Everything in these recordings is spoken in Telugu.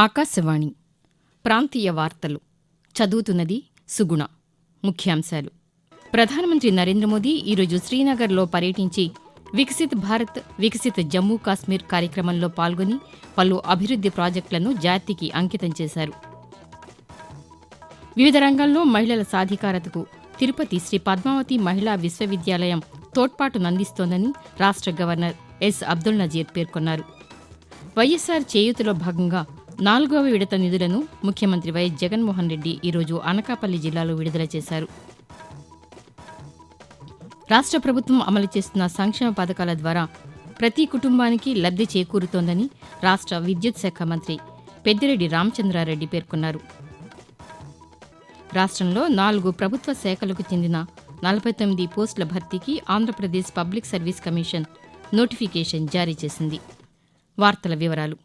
ఆకాశవాణి ప్రాంతీయ వార్తలు చదువుతున్నది సుగుణ. ముఖ్యాంశాలు. ప్రధానమంత్రి నరేంద్ర మోదీ ఈరోజు శ్రీనగర్లో పర్యటించి వికసిత్ భారత్ వికసిత్ జమ్మూ కాశ్మీర్ కార్యక్రమంలో పాల్గొని పలు అభివృద్ది ప్రాజెక్టులను జాతికి అంకితం చేశారు. వివిధ రంగాల్లో మహిళల సాధికారతకు తిరుపతి శ్రీ పద్మావతి మహిళా విశ్వవిద్యాలయం తోడ్పాటునందిస్తోందని రాష్ట్ర గవర్నర్ ఎస్ అబ్దుల్ నజీర్ పేర్కొన్నారు. వైఎస్సార్ చేయూతలో భాగంగా 4వ విడత నిధులను ముఖ్యమంత్రి వైఎస్ జగన్మోహన్ రెడ్డి ఈరోజు అనకాపల్లి జిల్లాలో విడుదల చేశారు. రాష్ట్ర ప్రభుత్వం అమలు చేస్తున్న సంక్షేమ పథకాల ద్వారా ప్రతి కుటుంబానికి లబ్ధి చేకూరుతోందని రాష్ట్ర విద్యుత్ శాఖ మంత్రి పెద్దిరెడ్డి రామచంద్రారెడ్డి పేర్కొన్నారు. రాష్ట్రంలో 4 ప్రభుత్వ శాఖలకు చెందిన 49 పోస్టుల భర్తీకి Andhra Pradesh public service commission notification జారీ చేసింది. వార్తల వివరాలు.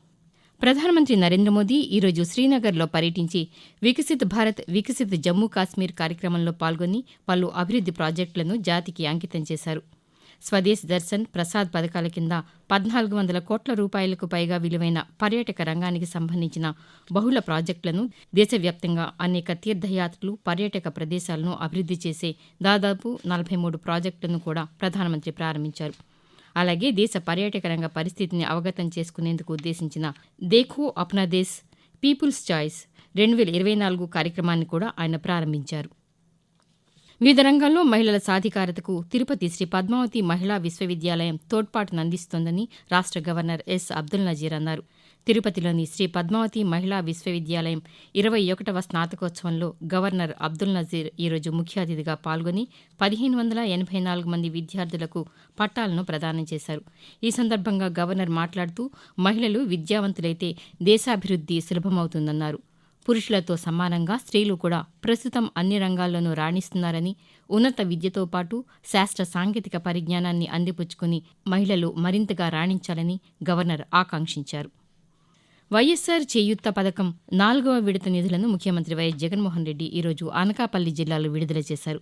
ప్రధానమంత్రి నరేంద్ర మోదీ ఈరోజు శ్రీనగర్లో పర్యటించి వికసిత్ భారత్ వికసిత్ జమ్మూ కాశ్మీర్ కార్యక్రమంలో పాల్గొని పలు అభివృద్ది ప్రాజెక్టులను జాతికి అంకితం చేశారు. స్వదేశ్ దర్శన్, ప్రసాద్ పథకాల కింద 1400 కోట్ల రూపాయలకు పైగా విలువైన పర్యాటక రంగానికి సంబంధించిన బహుళ ప్రాజెక్టులను, దేశవ్యాప్తంగా అనేక తీర్థయాత్రలు, పర్యాటక ప్రదేశాలను అభివృద్ది చేసే దాదాపు 43 ప్రాజెక్టులను కూడా ప్రధానమంత్రి ప్రారంభించారు. అలాగే దేశ పర్యాటక రంగ పరిస్థితిని అవగతం చేసుకునేందుకు ఉద్దేశించిన దేఖో అప్నా దేశ్ పీపుల్స్ చాయిస్ 2024 కార్యక్రమాన్ని కూడా ఆయన ప్రారంభించారు. వివిధ రంగాల్లో మహిళల సాధికారతకు తిరుపతి శ్రీ పద్మావతి మహిళా విశ్వవిద్యాలయం తోడ్పాటునందిస్తోందని రాష్ట్ర గవర్నర్ ఎస్ అబ్దుల్ నజీర్ అన్నారు. తిరుపతిలోని శ్రీ పద్మావతి మహిళా విశ్వవిద్యాలయం 21వ స్నాతకోత్సవంలో గవర్నర్ అబ్దుల్ నజీర్ ఈరోజు ముఖ్య అతిథిగా పాల్గొని 1584 మంది విద్యార్థులకు పట్టాలను ప్రదానం చేశారు. ఈ సందర్భంగా గవర్నర్ మాట్లాడుతూ మహిళలు విద్యావంతులైతే దేశాభివృద్ది సులభమవుతుందన్నారు. పురుషులతో సమానంగా స్త్రీలు కూడా ప్రస్తుతం అన్ని రంగాల్లోనూ రాణిస్తున్నారని, ఉన్నత విద్యతో పాటు శాస్త్ర సాంకేతిక పరిజ్ఞానాన్ని అందిపుచ్చుకుని మహిళలు మరింతగా రాణించాలని గవర్నర్ ఆకాంక్షించారు. వైఎస్సార్ చేయూత పథకం 4వ విడత నిధులను ముఖ్యమంత్రి వైఎస్ జగన్మోహన్ రెడ్డి ఈరోజు అనకాపల్లి జిల్లాలో విడుదల చేశారు.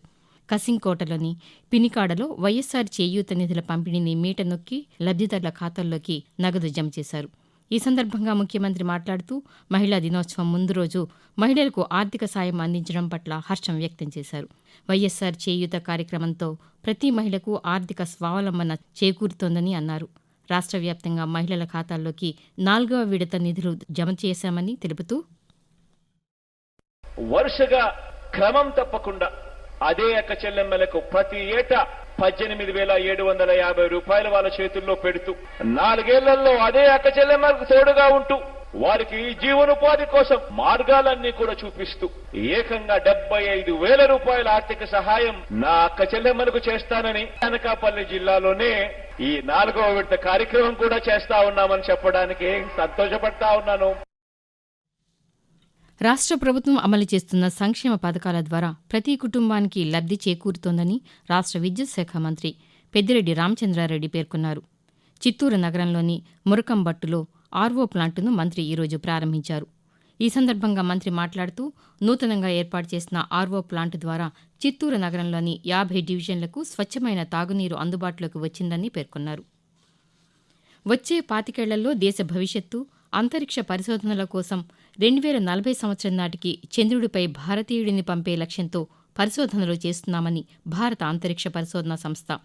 కసింకోటలోని పినికాడలో వైఎస్సార్ చేయూత నిధుల పంపిణీని మీట నొక్కి లబ్ధిదారుల ఖాతాల్లోకి నగదు జమ చేశారు. ఈ సందర్భంగా ముఖ్యమంత్రి మాట్లాడుతూ మహిళా దినోత్సవం ముందు రోజు మహిళలకు ఆర్థిక సాయం అందించడం పట్ల హర్షం వ్యక్తం చేశారు. వైఎస్సార్ చేయూత కార్యక్రమంతో ప్రతి మహిళకు ఆర్థిక స్వావలంబన చేకూరుతోందని అన్నారు. రాష్ట్ర వ్యాప్తంగా మహిళల ఖాతాల్లోకి 4వ విడత నిధులు జమ చేశామని తెలుపుతూ, వరుసగా క్రమం తప్పకుండా అదే అక్క చెల్లెమ్మలకు ప్రతి ఏటా 18,750 రూపాయలు వాళ్ళ చేతుల్లో పెడుతూ 4 ఏళ్లలో అదే అక్క చెల్లెమ్మలకు తోడుగా ఉంటూ వారికి జీవనోపాధి కోసం మార్గాలన్నీ కూడా చూపిస్తూ ఏకంగా 75,000 రూపాయల ఆర్థిక సహాయం నా అక్క చెల్లెమ్మలకు చేస్తానని అనకాపల్లి జిల్లాలోనే ఈ 4వ విడత కార్యక్రమం కూడా చేస్తా ఉన్నామని చెప్పడానికి సంతోషపడతా ఉన్నాను. రాష్ట్ర ప్రభుత్వం అమలు చేస్తున్న సంక్షేమ పథకాల ద్వారా ప్రతి కుటుంబానికి లబ్ధి చేకూరుతోందని రాష్ట్ర విద్యుత్ శాఖ మంత్రి పెద్దిరెడ్డి రామచంద్రారెడ్డి పేర్కొన్నారు. చిత్తూరు నగరంలోని మురకంబట్టులో ఆర్వో ప్లాంటును మంత్రి ఈరోజు ప్రారంభించారు. ఈ సందర్భంగా మంత్రి మాట్లాడుతూ నూతనంగా ఏర్పాటు చేసిన ఆర్వో ప్లాంటు ద్వారా చిత్తూరు నగరంలోని 50 డివిజన్లకు స్వచ్ఛమైన తాగునీరు అందుబాటులోకి వచ్చిందని పేర్కొన్నారు. వచ్చే 25 ఏళ్లలో దేశ భవిష్యత్తు అంతరిక్ష పరిశోధనల కోసం 2040 సంవత్సరం నాటికి చంద్రుడిపై భారతీయుడిని పంపే లక్ష్యంతో పరిశోధనలు చేస్తున్నామని భారత అంతరిక్ష పరిశోధనా సంస్థ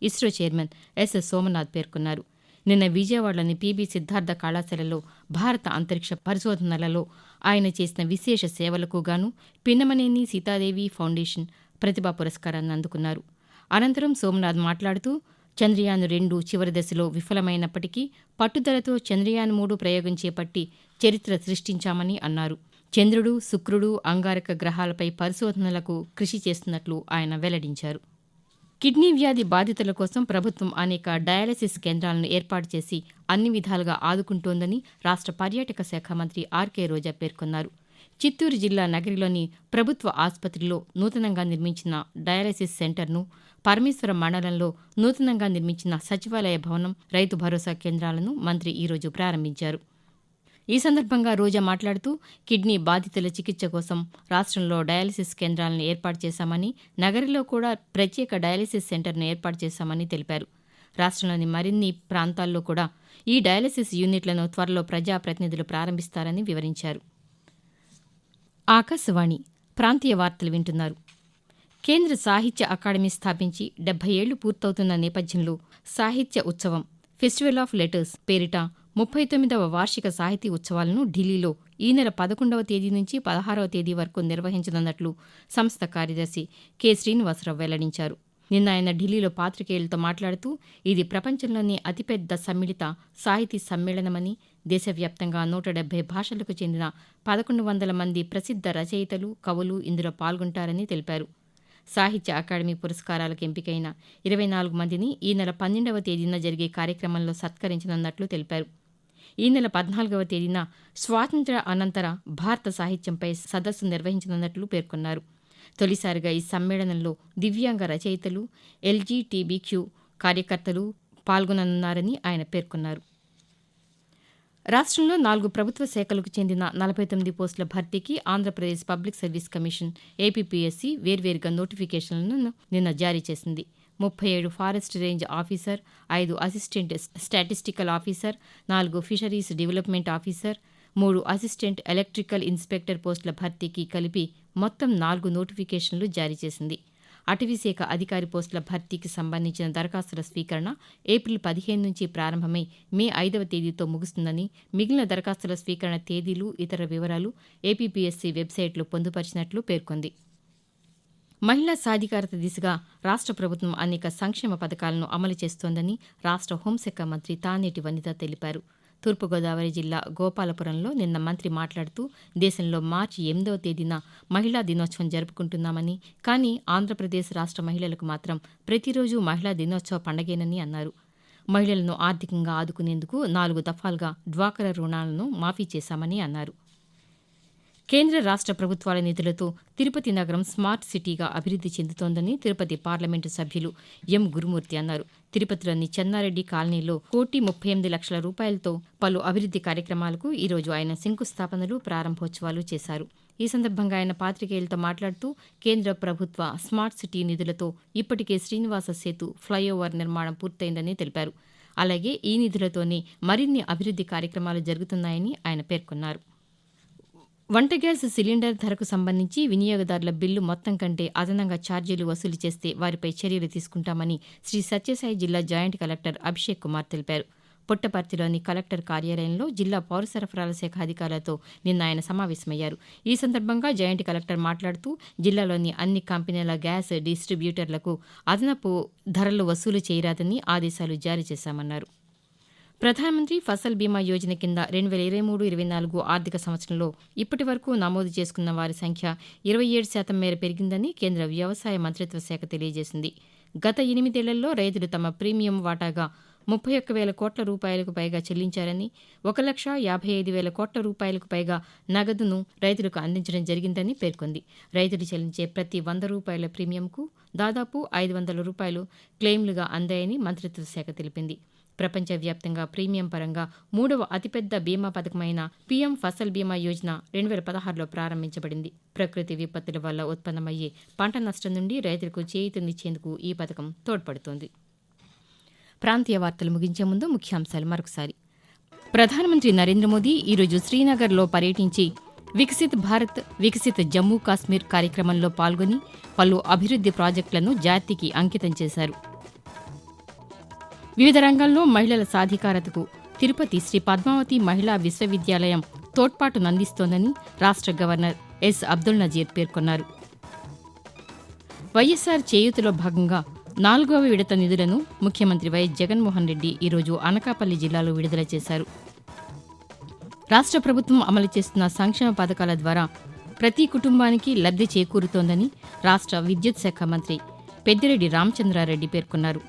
ఇస్రో చైర్మన్ ఎస్ సోమనాథ్ పేర్కొన్నారు. నిన్న విజయవాడలోని పీబీ సిద్ధార్థ కళాశాలలో భారత అంతరిక్ష పరిశోధనలలో ఆయన చేసిన విశేష సేవలకు గాను పిన్నమనేని సీతాదేవి ఫౌండేషన్ ప్రతిభా పురస్కారాన్ని అందుకున్నారు. అనంతరం సోమనాథ్ మాట్లాడుతూ చంద్రయాన్ 2 చివరి దశలో విఫలమైనప్పటికీ పట్టుదలతో చంద్రయాన్ 3 ప్రయోగం చేపట్టి చరిత్ర సృష్టించామని అన్నారు. చంద్రుడు, శుక్రుడు, అంగారక గ్రహాలపై పరిశోధనలకు కృషి చేస్తున్నట్లు ఆయన వెల్లడించారు. కిడ్నీ వ్యాధి బాధితుల కోసం ప్రభుత్వం అనేక డయాలసిస్ కేంద్రాలను ఏర్పాటు చేసి అన్ని విధాలుగా ఆదుకుంటోందని రాష్ట్ర పర్యాటక శాఖ మంత్రి ఆర్కే రోజా పేర్కొన్నారు. చిత్తూరు జిల్లా నగరిలోని ప్రభుత్వ ఆసుపత్రిలో నూతనంగా నిర్మించిన డయాలసిస్ సెంటర్ను, పరమేశ్వరం మండలంలో నూతనంగా నిర్మించిన సచివాలయ భవనం, రైతు భరోసా కేంద్రాలను మంత్రి ఈరోజు ప్రారంభించారు. ఈ సందర్భంగా రోజా మాట్లాడుతూ కిడ్నీ బాధితుల చికిత్స కోసం రాష్ట్రంలో డయాలసిస్ కేంద్రాలను ఏర్పాటు చేశామని, నగరంలో కూడా ప్రత్యేక డయాలసిస్ సెంటర్ను ఏర్పాటు చేశామని తెలిపారు. రాష్ట్రంలోని మరిన్ని ప్రాంతాల్లో కూడా ఈ డయాలసిస్ యూనిట్లను త్వరలో ప్రజాప్రతినిధులు ప్రారంభిస్తారని వివరించారు. ఆకాశవాణి ప్రాంతీయ వార్తలు వింటున్నారు. కేంద్ర సాహిత్య అకాడమీ స్థాపించి 70 ఏళ్లు పూర్తవుతున్న నేపథ్యంలో సాహిత్య ఉత్సవం ఫెస్టివల్ ఆఫ్ లెటర్స్ పేరిట 39వ వార్షిక సాహితీ ఉత్సవాలను ఢిల్లీలో ఈ నెల 11వ తేదీ నుంచి 16వ తేదీ వరకు నిర్వహించనున్నట్లు సంస్థ కార్యదర్శి కె. శ్రీనివాసరావు వెల్లడించారు. నిన్న ఆయన ఢిల్లీలో పాతికేయులతో మాట్లాడుతూ ఇది ప్రపంచంలోనే అతిపెద్ద సమ్మిళిత సాహితీ సమ్మేళనమని, దేశవ్యాప్తంగా 170 భాషలకు చెందిన 1100 మంది ప్రసిద్ధ రచయితలు, కవులు ఇందులో పాల్గొంటారని తెలిపారు. సాహిత్య అకాడమీ పురస్కారాలకు ఎంపికైన 24 మందిని ఈ నెల 12వ తేదీన జరిగే కార్యక్రమంలో సత్కరించనున్నట్లు తెలిపారు. ఈ నెల 14వ తేదీన స్వాతంత్ర్య అనంతర భారత సాహిత్యంపై సదస్సు నిర్వహించనున్నట్లు పేర్కొన్నారు. తొలిసారిగా ఈ సమ్మేళనంలో దివ్యాంగ రచయితలు, ఎల్జీటీబీక్యూ కార్యకర్తలు పాల్గొననున్నారని ఆయన పేర్కొన్నారు. రాష్ట్రంలో 4 ప్రభుత్వ శాఖలకు చెందిన 49 పోస్టుల భర్తీకి Andhra Pradesh public service commission APPSC వేర్వేరుగా నోటిఫికేషన్లను నిన్న జారీ చేసింది. 37 forest range officer, 5 assistant statistical officer, 4 fisheries development officer, 3 assistant electrical inspector పోస్టుల భర్తీకి కలిపి మొత్తం 4 నోటిఫికేషన్లు జారీ చేసింది. అటవీశాఖ అధికారి పోస్టుల భర్తీకి సంబంధించిన దరఖాస్తుల స్వీకరణ ఏప్రిల్ 15 నుంచి ప్రారంభమై మే 5వ తేదీతో ముగుస్తుందని, మిగిలిన దరఖాస్తుల స్వీకరణ తేదీలు, ఇతర వివరాలు ఏపీపీఎస్సీ వెబ్సైట్లో పొందుపరిచినట్లు పేర్కొంది. మహిళా సాధికారత దిశగా రాష్ట్ర ప్రభుత్వం అనేక సంక్షేమ పథకాలను అమలు చేస్తోందని రాష్ట్ర హోంశాఖ మంత్రి తానేటి వనిత తెలిపారు. తూర్పుగోదావరి జిల్లా గోపాలపురంలో నిన్న మంత్రి మాట్లాడుతూ దేశంలో మార్చి 8వ తేదీన మహిళా దినోత్సవం జరుపుకుంటున్నామని, కానీ ఆంధ్రప్రదేశ్ రాష్ట్ర మహిళలకు మాత్రం ప్రతిరోజు మహిళా దినోత్సవ పండగేనని అన్నారు. మహిళలను ఆర్థికంగా ఆదుకునేందుకు 4 దఫాలుగా డ్వాక్రా రుణాలను మాఫీ చేశామని అన్నారు. కేంద్ర రాష్ట్ర ప్రభుత్వాల నిధులతో తిరుపతి నగరం స్మార్ట్ సిటీగా అభివృద్ది చెందుతోందని తిరుపతి పార్లమెంటు సభ్యులు ఎం. గురుమూర్తి అన్నారు. తిరుపతిలోని చెన్నారెడ్డి కాలనీలో 1,38,00,000 రూపాయలతో పలు అభివృద్ది కార్యక్రమాలకు ఈరోజు ఆయన శంకుస్థాపనలు, ప్రారంభోత్సవాలు చేశారు. ఈ సందర్భంగా ఆయన పాతికేయులతో మాట్లాడుతూ కేంద్ర ప్రభుత్వ స్మార్ట్ సిటీ నిధులతో ఇప్పటికే శ్రీనివాస సేతు ఫ్లైఓవర్ నిర్మాణం పూర్తయిందని తెలిపారు. అలాగే ఈ నిధులతోనే మరిన్ని అభివృద్ది కార్యక్రమాలు జరుగుతున్నాయని ఆయన పేర్కొన్నారు. వంట గ్యాస్ సిలిండర్ ధరకు సంబంధించి వినియోగదారుల బిల్లు మొత్తం కంటే అదనంగా ఛార్జీలు వసూలు చేస్తే వారిపై చర్యలు తీసుకుంటామని శ్రీ సత్యసాయి జిల్లా జాయింట్ కలెక్టర్ అభిషేక్ కుమార్ తెలిపారు. పుట్టపర్తిలోని కలెక్టర్ కార్యాలయంలో జిల్లా పౌర సరఫరాల శాఖ అధికారులతో నిన్న ఆయన సమావేశమయ్యారు. ఈ సందర్భంగా జాయింట్ కలెక్టర్ మాట్లాడుతూ జిల్లాలోని అన్ని కంపెనీల గ్యాస్ డిస్టిబ్యూటర్లకు అదనపు ధరలు వసూలు చేయరాదని ఆదేశాలు జారీ చేశామన్నారు. ప్రధానమంత్రి ఫసల్ బీమా యోజన కింద 2023-24 ఆర్థిక సంవత్సరంలో ఇప్పటి వరకు నమోదు చేసుకున్న వారి సంఖ్య 27% మేర పెరిగిందని కేంద్ర వ్యవసాయ మంత్రిత్వ శాఖ తెలియజేసింది. గత 8 ఏళ్లలో రైతులు తమ ప్రీమియం వాటాగా 31,000 కోట్ల రూపాయలకు పైగా చెల్లించారని, 1,55,000 కోట్ల రూపాయలకు పైగా నగదును రైతులకు అందించడం జరిగిందని పేర్కొంది. రైతులు చెల్లించే ప్రతి 100 రూపాయల ప్రీమియంకు దాదాపు 500 రూపాయలు క్లెయిమ్లుగా అందాయని మంత్రిత్వ శాఖ తెలిపింది. ప్రపంచవ్యాప్తంగా ప్రీమియం పరంగా 3వ అతిపెద్ద బీమా పథకమైన పీఎం ఫసల్ బీమా యోజన 2016లో ప్రారంభించబడింది. ప్రకృతి విపత్తుల వల్ల ఉత్పన్నమయ్యే పంట నష్టం నుండి రైతులకు చేయూతనిచ్చేందుకు ఈ పథకం తోడ్పడుతోంది. ప్రాంతీయ వార్తలు ముగించే ముందు ముఖ్యాంశాలు మరొకసారి. ప్రధానమంత్రి నరేంద్ర మోదీ ఈరోజు శ్రీనగర్లో పర్యటించి వికసిత్ భారత్, వికసిత్ జమ్మూ కాశ్మీర్ కార్యక్రమంలో పాల్గొని పలు అభివృద్ది ప్రాజెక్టులను జాతికి అంకితం చేశారు. వివిధ రంగాల్లో మహిళల సాధికారతకు తిరుపతి శ్రీ పద్మావతి మహిళా విశ్వవిద్యాలయం తోడ్పాటునందిస్తోందని రాష్ట్ర గవర్నర్ ఎస్. అబ్దుల్ నజీర్ పేర్కొన్నారు. వైఎస్సార్ చేయూతలో భాగంగా 4వ విడత నిధులను ముఖ్యమంత్రి వైఎస్ జగన్మోహన్ రెడ్డి ఈరోజు అనకాపల్లి జిల్లాలో విడుదల చేశారు. రాష్ట్ర ప్రభుత్వం అమలు చేస్తున్న సంక్షేమ పథకాల ద్వారా ప్రతి కుటుంబానికి లబ్ధి చేకూరుతోందని రాష్ట్ర విద్యుత్ శాఖ మంత్రి పెద్దిరెడ్డి రామచంద్రారెడ్డి పేర్కొన్నారు.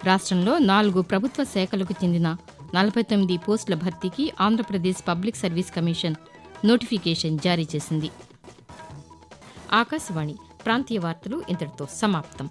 రాష్ట్రంలో 4 ప్రభుత్వ శాఖలకు చెందిన 49 పోస్టుల భర్తీకి Andhra Pradesh public service commission notification జారీ చేసింది. ఆకాశవాణి ప్రాంతీయ వార్తలు ఇంతటితో సమాప్తం.